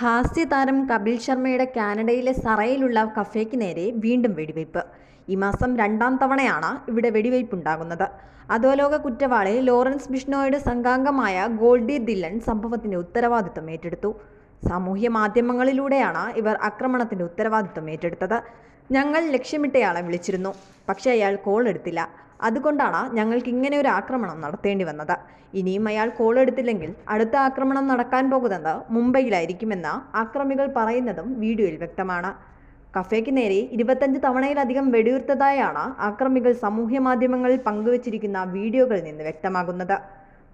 ഹാസ്യതാരം കപിൽ ശർമ്മയുടെ കാനഡയിലെ സറയിലുള്ള കഫേക്ക് നേരെ വീണ്ടും വെടിവയ്പ്. ഈ മാസം 2ാം തവണയാണ് ഇവിടെ വെടിവയ്പുണ്ടാകുന്നത്. അധോലോക കുറ്റവാളി ലോറൻസ് ബിഷ്നോയുടെ സംഘാംഗമായ ഗോൾഡി ദില്ലൺ സംഭവത്തിന്റെ ഉത്തരവാദിത്തം ഏറ്റെടുത്തു. സാമൂഹ്യ മാധ്യമങ്ങളിലൂടെയാണ് ഇവർ ആക്രമണത്തിന്റെ ഉത്തരവാദിത്തം ഏറ്റെടുത്തത്. ഞങ്ങൾ ലക്ഷ്യമിട്ടയാളെ വിളിച്ചിരുന്നു, പക്ഷേ അയാൾ കോൾ എടുത്തില്ല. അതുകൊണ്ടാണ് ഞങ്ങൾക്ക് ഇങ്ങനെ ഒരു ആക്രമണം നടത്തേണ്ടി വന്നത്. ഇനിയും അയാൾ കോൾ എടുത്തില്ലെങ്കിൽ അടുത്ത ആക്രമണം നടക്കാൻ പോകുന്നത് മുംബൈയിലായിരിക്കുമെന്ന് ആക്രമികൾ പറയുന്നതും വീഡിയോയിൽ വ്യക്തമാണ്. കഫേക്ക് നേരെ 25 തവണയിലധികം വെടിയുതിർത്തതായാണ് ആക്രമികൾ സാമൂഹ്യ മാധ്യമങ്ങളിൽ പങ്കുവച്ചിരിക്കുന്ന വീഡിയോകളിൽ നിന്ന് വ്യക്തമാകുന്നത്.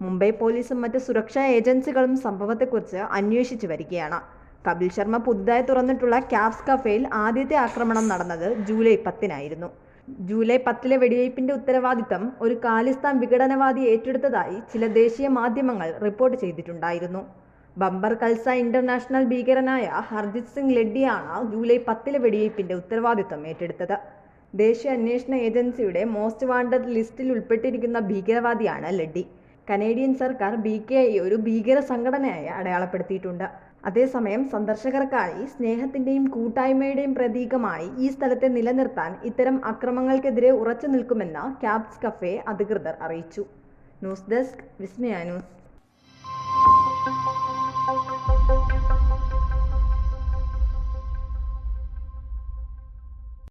മുംബൈ പോലീസും മറ്റ് സുരക്ഷാ ഏജൻസികളും സംഭവത്തെക്കുറിച്ച് അന്വേഷിച്ചു വരികയാണ്. കപിൽ ശർമ്മ പുതുതായി തുറന്നിട്ടുള്ള ക്യാബ്സ് കഫേയിൽ ആദ്യത്തെ ആക്രമണം നടന്നത് ജൂലൈ 10-നായിരുന്നു. ജൂലൈ 10-ലെ വെടിവയ്പിന്റെ ഉത്തരവാദിത്തം ഒരു ഖാലിസ്ഥാൻ വിഘടനവാദി ഏറ്റെടുത്തതായി ചില ദേശീയ മാധ്യമങ്ങൾ റിപ്പോർട്ട് ചെയ്തിട്ടുണ്ടായിരുന്നു. ബംബർ കൽസ ഇന്റർനാഷണൽ ഭീകരനായ ഹർജിത് സിംഗ് ലഡ്ഡിയാണ് ജൂലൈ 10-ലെ വെടിവയ്പിന്റെ ഉത്തരവാദിത്തം ഏറ്റെടുത്തത്. ദേശീയ അന്വേഷണ ഏജൻസിയുടെ മോസ്റ്റ് വാണ്ടഡ് ലിസ്റ്റിൽ ഉൾപ്പെട്ടിരിക്കുന്ന ഭീകരവാദിയാണ് ലഡ്ഡി. കനേഡിയൻ സർക്കാർ BKI ഒരു ഭീകര സംഘടനയായി അടയാളപ്പെടുത്തിയിട്ടുണ്ട്. അതേസമയം സന്ദർശകർക്കായി സ്നേഹത്തിന്റെയും കൂട്ടായ്മയുടെയും പ്രതീകമായി ഈ സ്ഥലത്തെ നിലനിർത്താൻ ഇത്തരം അക്രമങ്ങൾക്കെതിരെ ഉറച്ചു നിൽക്കുമെന്ന് ക്യാബ്സ് കഫേ അധികൃതർ അറിയിച്ചു. ന്യൂസ് ഡെസ്ക് വിസ്മയ ന്യൂസ്.